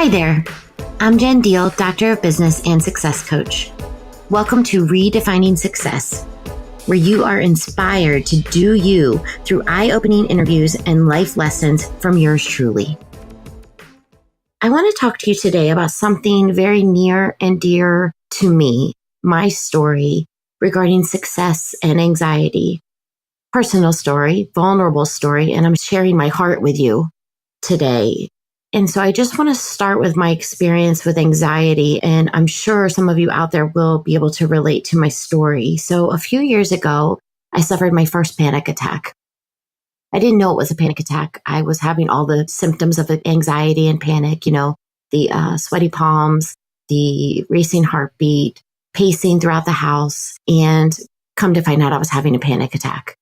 Hi there. I'm Jen Deal, Doctor of Business and Success Coach. Welcome to Redefining Success, where you are inspired to do you through eye-opening interviews and life lessons from yours truly. I want to talk to you today about something very near and dear to me, my story regarding success and anxiety. Personal story, vulnerable story, and I'm sharing my heart with you today. And so I just want to start with my experience with anxiety, and I'm sure some of you out there will be able to relate to my story. So a few years ago, I suffered my first panic attack. I didn't know it was a panic attack. I was having all the symptoms of anxiety and panic, the sweaty palms, the racing heartbeat, pacing throughout the house, and come to find out I was having a panic attack.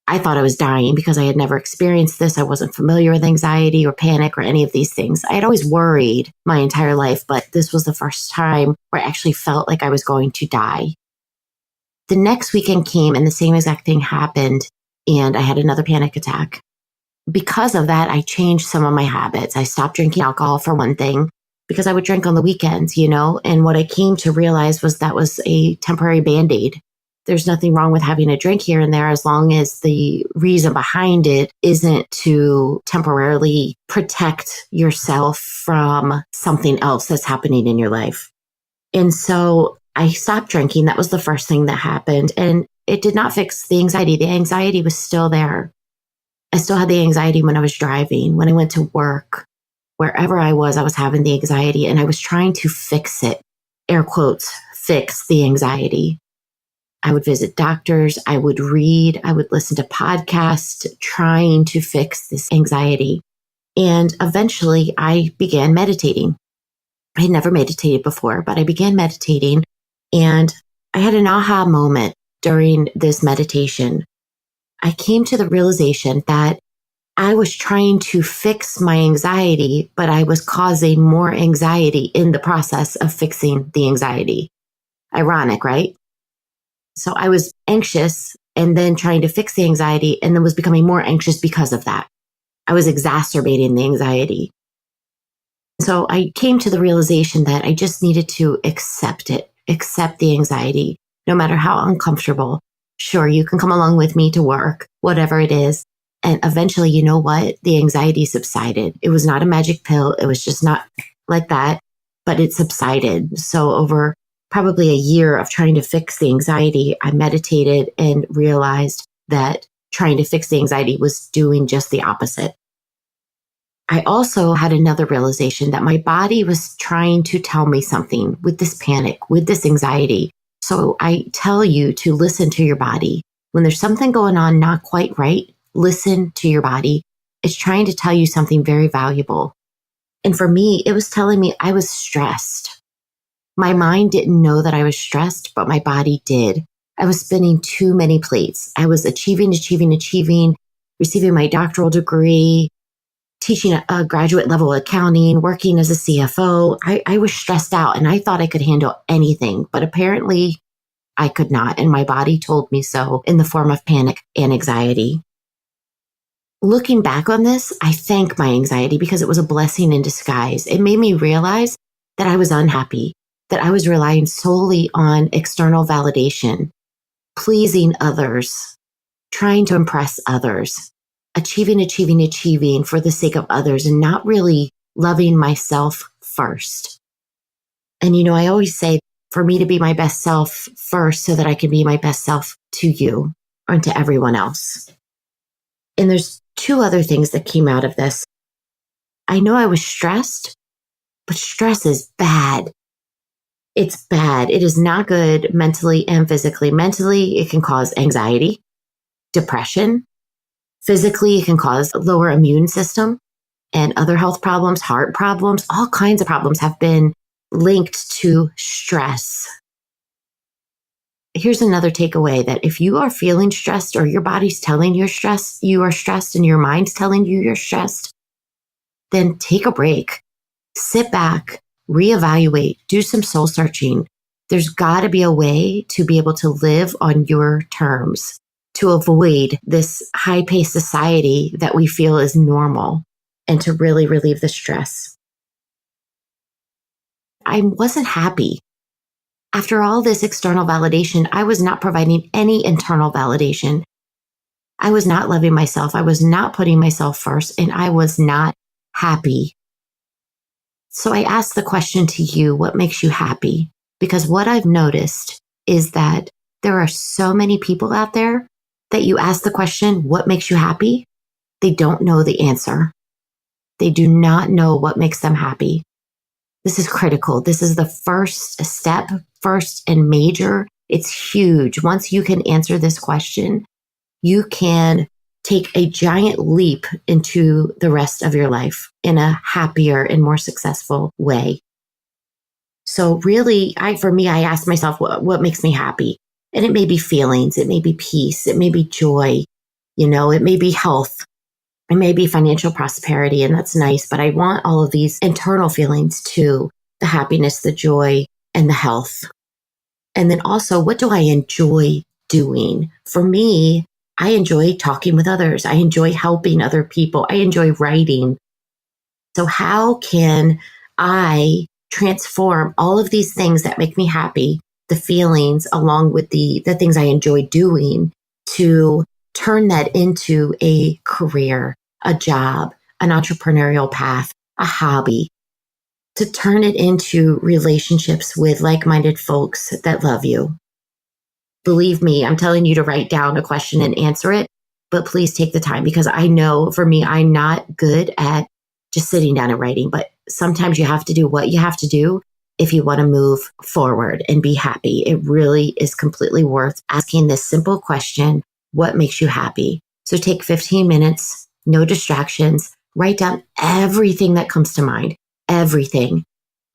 I thought I was dying because I had never experienced this. I wasn't familiar with anxiety or panic or any of these things. I had always worried my entire life, but this was the first time where I actually felt like I was going to die. The next weekend came and the same exact thing happened, and I had another panic attack. Because of that, I changed some of my habits. I stopped drinking alcohol for one thing because I would drink on the weekends, and what I came to realize was that was a temporary Band-Aid. There's nothing wrong with having a drink here and there as long as the reason behind it isn't to temporarily protect yourself from something else that's happening in your life. And so I stopped drinking. That was the first thing that happened. And it did not fix the anxiety. The anxiety was still there. I still had the anxiety when I was driving, when I went to work, wherever I was having the anxiety and I was trying to fix it, air quotes, fix the anxiety. I would visit doctors, I would read, I would listen to podcasts trying to fix this anxiety. And eventually I began meditating. I had never meditated before, but I began meditating and I had an aha moment during this meditation. I came to the realization that I was trying to fix my anxiety, but I was causing more anxiety in the process of fixing the anxiety. Ironic, right? So I was anxious and then trying to fix the anxiety and then was becoming more anxious because of that. I was exacerbating the anxiety. So I came to the realization that I just needed to accept it, accept the anxiety, no matter how uncomfortable. Sure, you can come along with me to work, whatever it is. And eventually, you know what? The anxiety subsided. It was not a magic pill. It was just not like that, but it subsided. So over probably a year of trying to fix the anxiety, I meditated and realized that trying to fix the anxiety was doing just the opposite. I also had another realization that my body was trying to tell me something with this panic, with this anxiety. So I tell you to listen to your body. When there's something going on not quite right, listen to your body. It's trying to tell you something very valuable. And for me, it was telling me I was stressed. My mind didn't know that I was stressed, but my body did. I was spinning too many plates. I was achieving, receiving my doctoral degree, teaching a graduate level accounting, working as a CFO. I was stressed out and I thought I could handle anything, but apparently I could not. And my body told me so in the form of panic and anxiety. Looking back on this, I thank my anxiety because it was a blessing in disguise. It made me realize that I was unhappy, that I was relying solely on external validation, pleasing others, trying to impress others, achieving for the sake of others and not really loving myself first. And I always say for me to be my best self first so that I can be my best self to you or to everyone else. And there's two other things that came out of this. I know I was stressed, but stress is bad. It's bad. It is not good mentally and physically. Mentally, it can cause anxiety, depression. Physically, it can cause a lower immune system and other health problems, heart problems. All kinds of problems have been linked to stress. Here's another takeaway that if you are feeling stressed or your body's telling you are stressed and your mind's telling you you're stressed, then take a break, sit back, reevaluate, do some soul searching. There's got to be a way to be able to live on your terms, to avoid this high-paced society that we feel is normal and to really relieve the stress. I wasn't happy. After all this external validation, I was not providing any internal validation. I was not loving myself. I was not putting myself first, and I was not happy. So I asked the question to you, what makes you happy? Because what I've noticed is that there are so many people out there that you ask the question, what makes you happy? They don't know the answer. They do not know what makes them happy. This is critical. This is the first step, first and major. It's huge. Once you can answer this question, you can take a giant leap into the rest of your life in a happier and more successful way. So really, for me, I ask myself, what makes me happy? And it may be feelings, it may be peace, it may be joy, it may be health, it may be financial prosperity, and that's nice, but I want all of these internal feelings too, the happiness, the joy, and the health. And then also, what do I enjoy doing? For me, I enjoy talking with others. I enjoy helping other people. I enjoy writing. So how can I transform all of these things that make me happy, the feelings, along with the things I enjoy doing, to turn that into a career, a job, an entrepreneurial path, a hobby, to turn it into relationships with like-minded folks that love you? Believe me, I'm telling you to write down a question and answer it, but please take the time, because I know for me, I'm not good at just sitting down and writing, but sometimes you have to do what you have to do if you want to move forward and be happy. It really is completely worth asking this simple question, what makes you happy? So take 15 minutes, no distractions, write down everything that comes to mind, everything,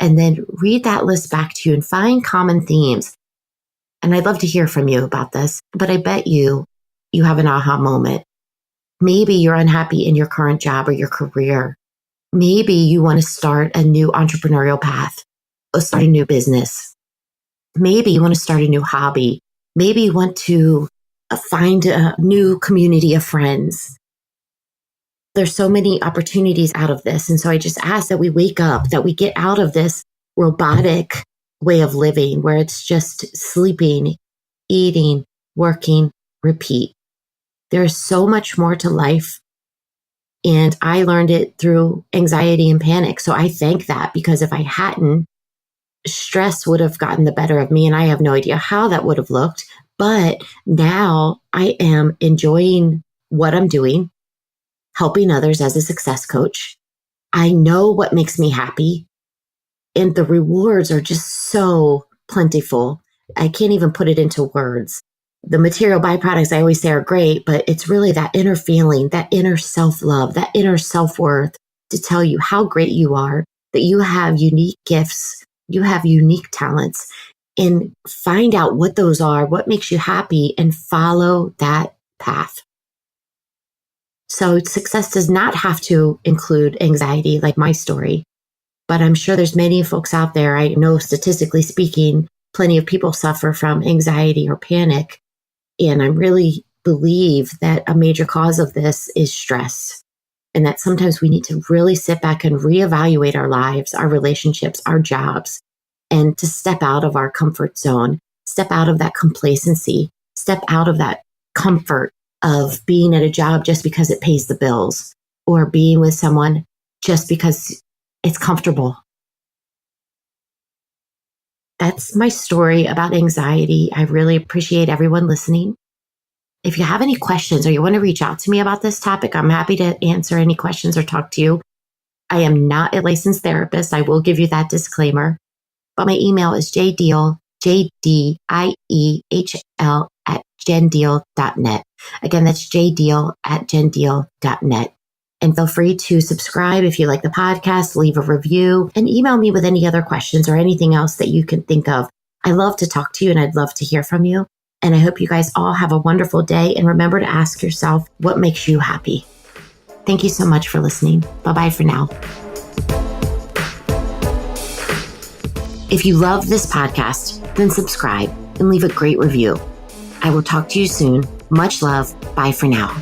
and then read that list back to you and find common themes. And I'd love to hear from you about this, but I bet you have an aha moment. Maybe you're unhappy in your current job or your career. Maybe you want to start a new entrepreneurial path or start a new business. Maybe you want to start a new hobby. Maybe you want to find a new community of friends. There's so many opportunities out of this. And so I just ask that we wake up, that we get out of this robotic way of living where it's just sleeping, eating, working, repeat. There's so much more to life. And I learned it through anxiety and panic. So I thank that, because if I hadn't, stress would have gotten the better of me. And I have no idea how that would have looked. But now I am enjoying what I'm doing, helping others as a success coach. I know what makes me happy. And the rewards are just so plentiful. I can't even put it into words. The material byproducts I always say are great, but it's really that inner feeling, that inner self-love, that inner self-worth to tell you how great you are, that you have unique gifts, you have unique talents, and find out what those are, what makes you happy, and follow that path. So success does not have to include anxiety like my story, but I'm sure there's many folks out there. I know statistically speaking, plenty of people suffer from anxiety or panic. And I really believe that a major cause of this is stress, and that sometimes we need to really sit back and reevaluate our lives, our relationships, our jobs, and to step out of our comfort zone, step out of that complacency, step out of that comfort of being at a job just because it pays the bills, or being with someone just because it's comfortable. That's my story about anxiety. I really appreciate everyone listening. If you have any questions or you want to reach out to me about this topic, I'm happy to answer any questions or talk to you. I am not a licensed therapist. I will give you that disclaimer. But my email is jdehl, JDIEHL @jendeal.net. Again, that's jdeal@jendeal.net. And feel free to subscribe if you like the podcast, leave a review, and email me with any other questions or anything else that you can think of. I love to talk to you, and I'd love to hear from you. And I hope you guys all have a wonderful day. And remember to ask yourself, what makes you happy? Thank you so much for listening. Bye-bye for now. If you love this podcast, then subscribe and leave a great review. I will talk to you soon. Much love. Bye for now.